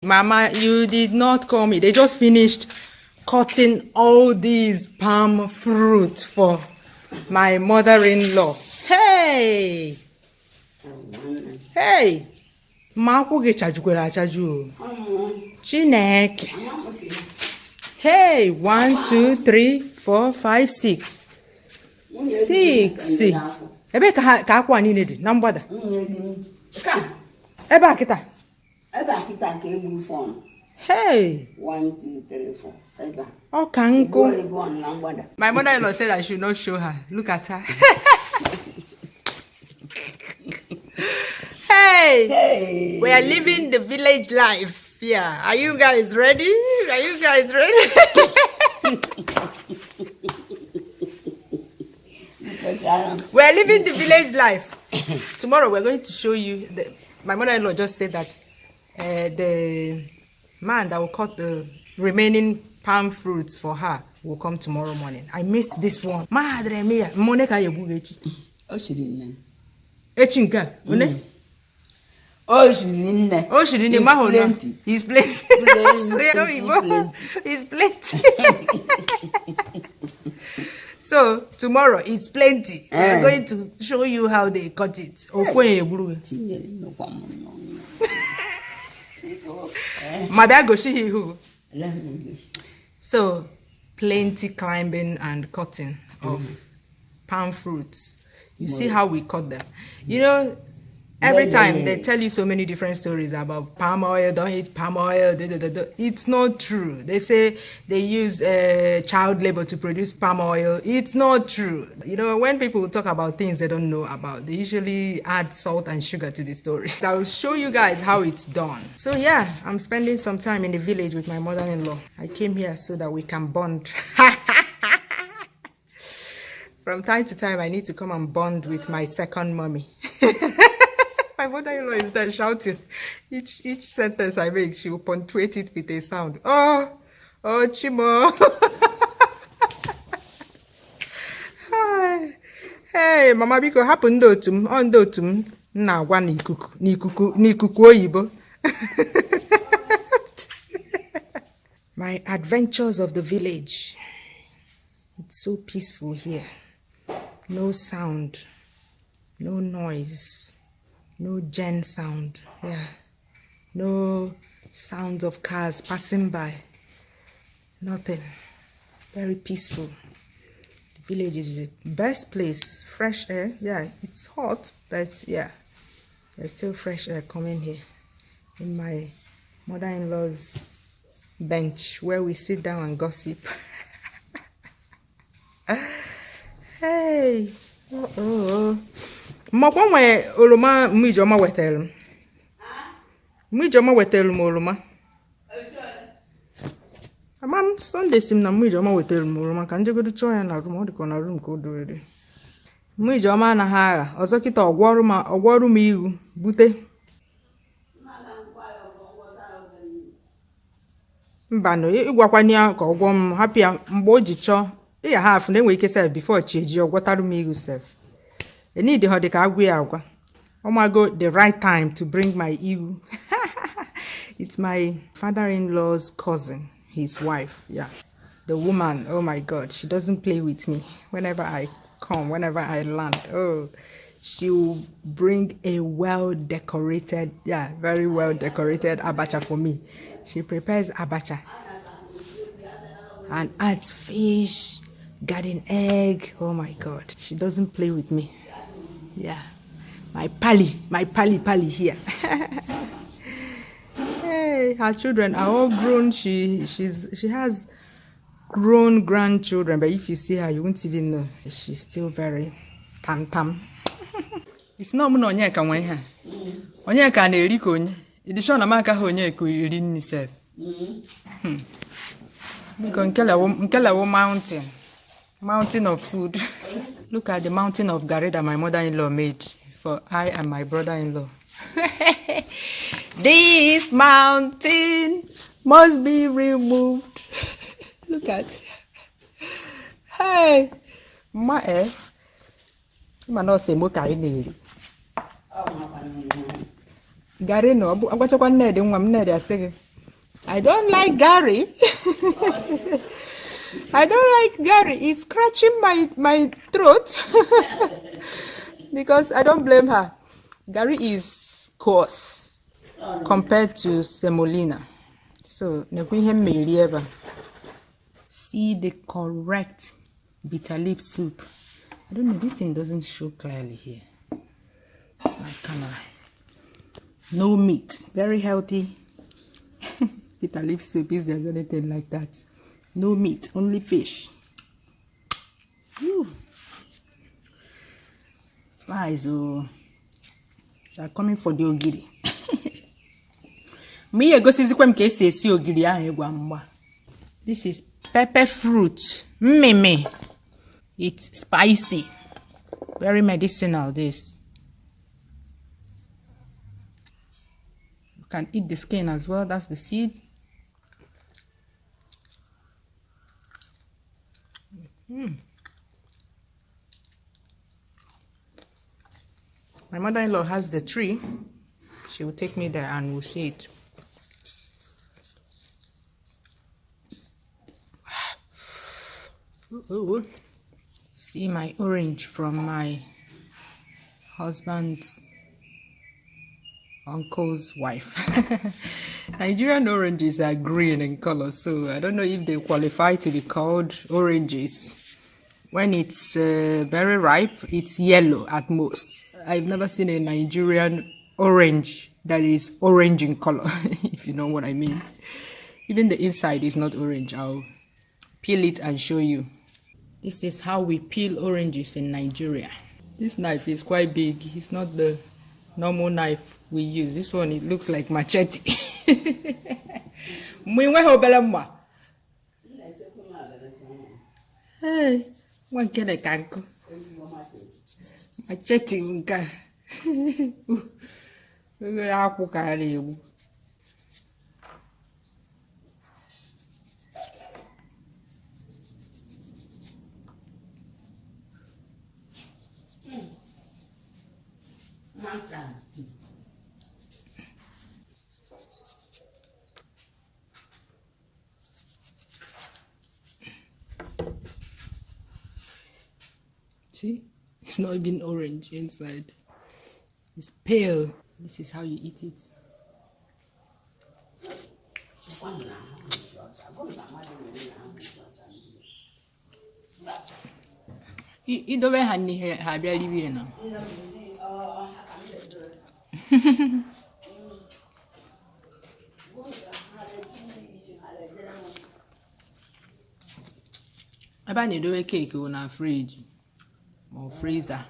Mama, you did not call me. They just finished cutting all these palm fruit for my mother-in-law. Hey! Hey! Makwuge chajukwara achaju. Chineke. Hey, 1, 2, 3, 4, 5, 6. 6. Ebe ka akwa niile dị na mgbada. Ebe a kita. Hey! 1, 2, 3, 4. Okay, my mother-in-law said I should not show her. Look at her. Hey! We are living the village life. Yeah. Are you guys ready? Are you guys ready? We are living the village life. Tomorrow we're going to show you. My mother-in-law just said that the man that will cut the remaining palm fruits for her will come tomorrow morning. I missed this one. Madre mia, Monica Yabuchi. Oh, she didn't. Echinka, one? Oh, she didn't. Oh, she didn't. Plenty. He's plenty. He's plenty. So tomorrow it's plenty. We're going to show you how they cut it. So plenty climbing and cutting of palm fruits. You see how we cut them. You know, every time they tell you so many different stories about palm oil, don't eat palm oil. It's not true. They say they use child labor to produce palm oil. It's not true. You know, when people talk about things they don't know about, they usually add salt and sugar to the story. I'll show you guys how it's done. So yeah, I'm spending some time in the village with my mother-in-law. I came here so that we can bond. From time to time, I need to come and bond with my second mommy. My mother-in-law is there shouting. Each sentence I make, she will punctuate it with a sound. Oh, Chimo. Hey, Mama Biko, happen dotum, on dotum. Na wa n'ikuku oyibo. My adventures of the village. It's so peaceful here. No sound, no noise. No gen sound, yeah. No sounds of cars passing by. Nothing. Very peaceful. The village is the best place. Fresh air, yeah. It's hot, but yeah. There's still fresh air coming here. In my mother-in-law's bench where we sit down and gossip. Hey. Mmakwa nwe oroma Mwijoma wetelụ. Mwijoma wetelụ m oroma. Amam Sunday sim na Mwijoma wetelụ m oroma ka njegodu chọọ ya na room ọ dịka na room ka o doere. Mwijoma anaghị agha. Ọzọ kịta ọgwọrụ m ihu bute. Mbano ịgwakwana ya ka ọgwọ m hapụ ya mgbe o ji chọọ. Ya half na enwe ike sef before chi eji ọgwọtarụ m ihu sef. I need the agwa. Oh my God, the right time to bring my ewe. It's my father-in-law's cousin, his wife. Yeah, the woman. Oh my God, she doesn't play with me. Whenever I come, whenever I land, oh, she will bring a well-decorated, yeah, very well-decorated abacha for me. She prepares abacha and adds fish, garden egg. Oh my God, she doesn't play with me. Yeah, my pally here. Hey, her children are all grown. She has grown grandchildren, but if you see her, you won't even know. She's still very tam. It's not onye ka nwe ha. Onye ka na eri ko onye. Idi sho na maka ha onye ko eri ni self. Because nkela wo mountain of food. Look at the mountain of garri that my mother-in-law made for I and my brother-in-law. This mountain must be removed. Look at. Hey, ma no say mo kai ni. Garri no, agwachakwa nnede nwa m nnede asị gị. I don't like Gary. I don't like Gary. It's scratching my throat. Because I don't blame her. Gary is coarse compared to semolina. So, see the correct bitter leaf soup. I don't know, this thing doesn't show clearly here. It's my camera. No meat, very healthy. Bitter leaf soup, if there's anything like that. No meat, only fish. Whew. Flies, oh, they're coming for the ogiri. This is pepper fruit. Meme. It's spicy. Very medicinal, this. You can eat the skin as well. That's the seed. My mother-in-law has the tree. She will take me there and we'll see it. Ooh. See my orange from my husband's uncle's wife. Nigerian oranges are green in color, so I don't know if they qualify to be called oranges. When it's very ripe, it's yellow at most. I've never seen a Nigerian orange that is orange in color, if you know what I mean. Even the inside is not orange. I'll peel it and show you. This is how we peel oranges in Nigeria. This knife is quite big. It's not the normal knife we use. This one, it looks like machete. Hey, what can I can't machete unka. See, it's not even orange inside. It's pale. This is how you eat it. Idobe hani habia liwi na. Aba na edobe cake na fridge or freezer.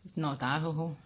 If not, ahụhụ.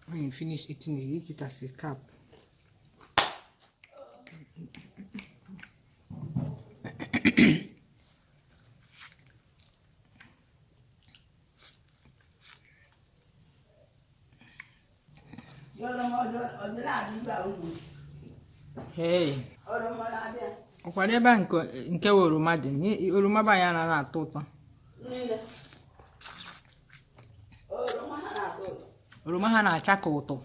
When you finish eating it, use it as a cap. Hey. Whatever nke oroma dị, oroma ba ya na-atọ ụtọ. Oroma ha na-acha ka ụtọ.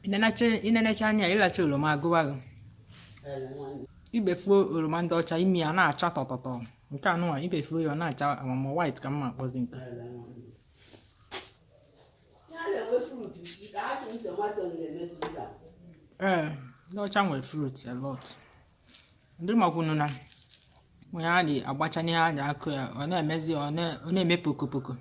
Inenecha anya ịlacha oroma agụwa gị. Ibefuo oroma ndị ọcha imi ya na-acha tọtọtọ. Nke anụnwa ibefuo ya na-acha amama white ka mma akpọzi nke. Ndị ọcha nwere fruit a lot. Ndị makwunu na when ya dị agbacha n'ihe a ji akụ ya, ọ na-emezi ọ na-eme pokopoko.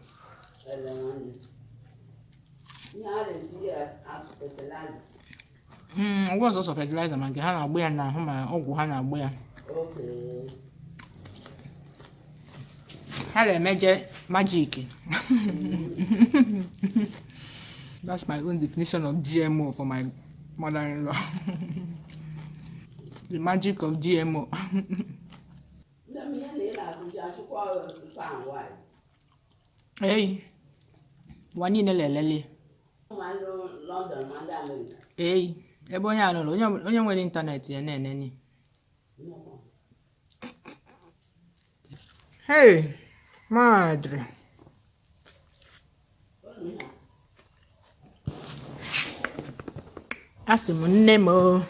Ọgwụ ọsọsọ fertilizer ma nke ha na-agba ya n'ahụ ma ọgwụ ha na-agba ya. Ha na-emeje magic. That's my own definition of GMO for my mother-in-law. The magic of GMO. Hey, one in a lele. Hey, a boy, I know, only with internet, and any. Hey, madre. Nemo.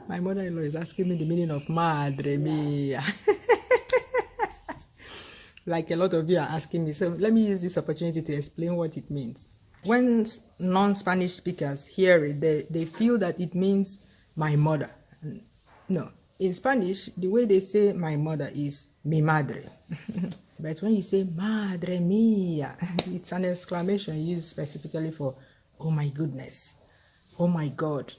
My mother-in-law is asking me the meaning of madre mia. Like a lot of you are asking me. So let me use this opportunity to explain what it means. When non-Spanish speakers hear it, they feel that it means my mother. No, in Spanish, the way they say my mother is mi madre. But when you say madre mia, it's an exclamation used specifically for, oh my goodness, oh my God.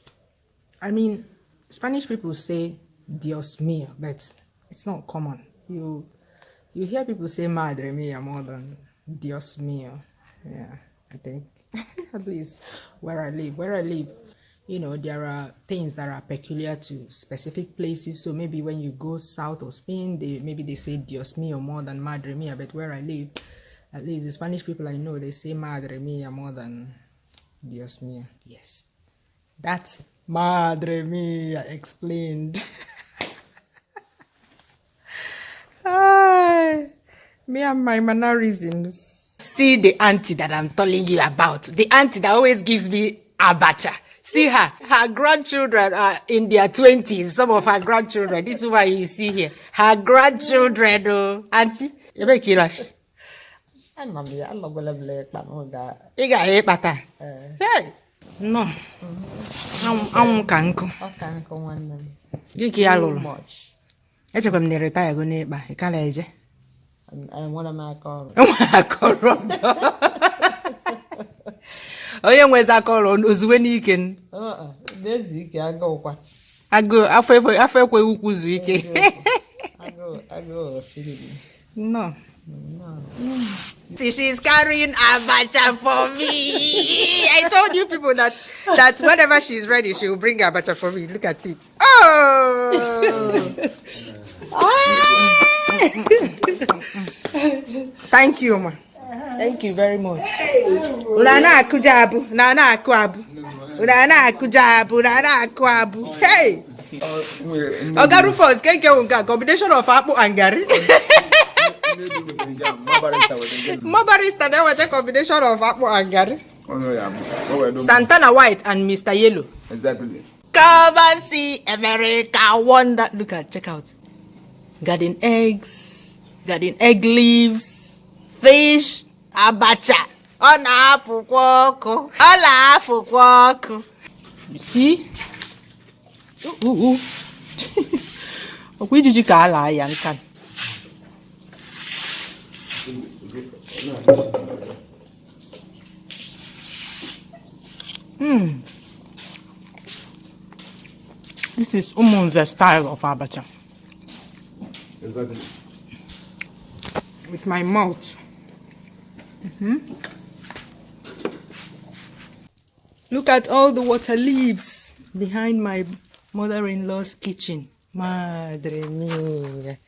I mean, Spanish people say Dios mío, but it's not common. You hear people say madre mia more than Dios mío. Yeah, I think. At least where I live, you know, there are things that are peculiar to specific places. So maybe when you go south of Spain, maybe they say Dios mío more than madre mia. But where I live, at least the Spanish people I know, they say madre mia more than Dios mío. Yes, that's madre mia explained. Me and my mannerisms. See the auntie that I'm telling you about. The auntie that always gives me abacha. See her. Her grandchildren are in their 20s. Some of her grandchildren. This is why you see here. Her grandchildren. Oh, auntie. You make it rush. You got a pata. Hey. No. I'm kanko. You can't too much. It's a come retire go neighbor. You can't let and what am I called? Oh, young ways I call on Uzweniken. There's Zeke. I go. I feel who's weekend. I go. No. See, she's carrying a bacha for me. I told you people that whenever she's ready, she will bring a bacha for me. Look at it. Oh. Thank you, ma. Thank you very much. Unana kujabu, nana akwabu. Unana kujabu, nana akwabu. Hey. Ogaru first, can you get combination of apple and gari? Mobarista, there was a combination of apple and gari. Santana White and Mr. Yellow. Exactly. Come and see America Wonder. Look at, check out. Garden eggs, garden egg leaves, fish, abacha, on apple kwoko, all apple kwoko. You see? Ooh. Which did you call a young can? This is Umun's style of abacha. Exactly. With my mouth. Look at all the water leaves behind my mother-in-law's kitchen. Madre mia.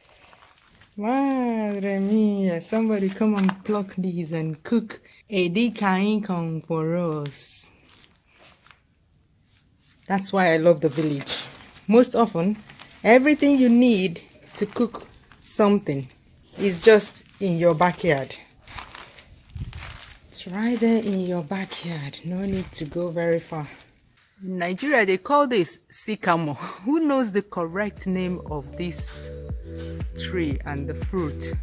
Madre mia. Somebody come and pluck these and cook a dikain for us. That's why I love the village. Most often, everything you need to cook something is just in your backyard. It's right there in your backyard. No need to go very far. In Nigeria, they call this sycamore. Who knows the correct name of this tree and the fruit?